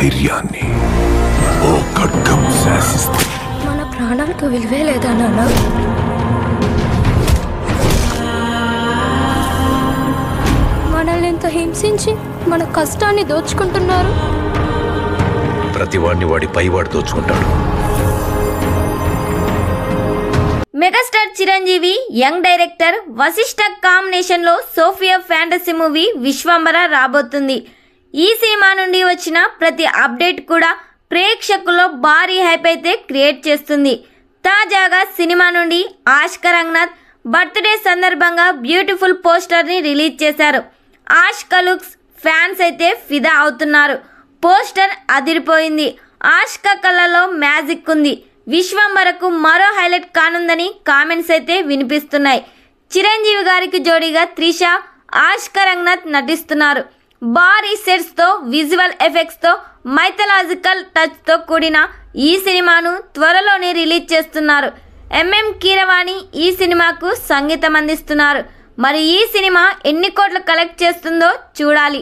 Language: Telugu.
ధైర్యాన్ని ఓ ఖడ్గం శాసిస్తుంది. మన ప్రాణాలకు విలువే లేదా నాన్న? మనల్ని ఎంత హింసించి మన కష్టాన్ని దోచుకుంటున్నారు. ప్రతివాడిని వాడి పైవాడు దోచుకుంటాడు. Megastar Chiranjeevi young director Vashishta combination లో సోఫియా ఫ్యాంటసీ మూవీ విశ్వంబర రాబోతుంది. ఈ సినిమా నుండి వచ్చిన ప్రతి అప్డేట్ కూడా ప్రేక్షకుల్లో భారీ హైప్ అయితే క్రియేట్ చేస్తుంది. తాజాగా సినిమా నుండి ఆష్కా రంగనాథ్ బర్త్డే సందర్భంగా బ్యూటిఫుల్ పోస్టర్ ని రిలీజ్ చేశారు. ఆష్కా లుక్స్ ఫ్యాన్స్ అయితే ఫిదా అవుతున్నారు. పోస్టర్ అదిరిపోయింది. ఆష్కా కళ్ళలో మ్యాజిక్ ఉంది. విశ్వంబరకు మరో హైలైట్ కానుందని కామెంట్స్ అయితే వినిపిస్తున్నాయి. చిరంజీవి గారికి జోడీగా త్రిష, ఆష్కా రంగనాథ్ నటిస్తున్నారు. భారీ సెట్స్ తో విజువల్ ఎఫెక్ట్స్ తో మైథలాజికల్ టచ్ తో కూడిన ఈ సినిమాను త్వరలోనే రిలీజ్ చేస్తున్నారు. ఎంఎం కీరవాణి ఈ సినిమాకు సంగీతం అందిస్తున్నారు. మరి ఈ సినిమా ఎన్ని కోట్లు కలెక్ట్ చేస్తుందో చూడాలి.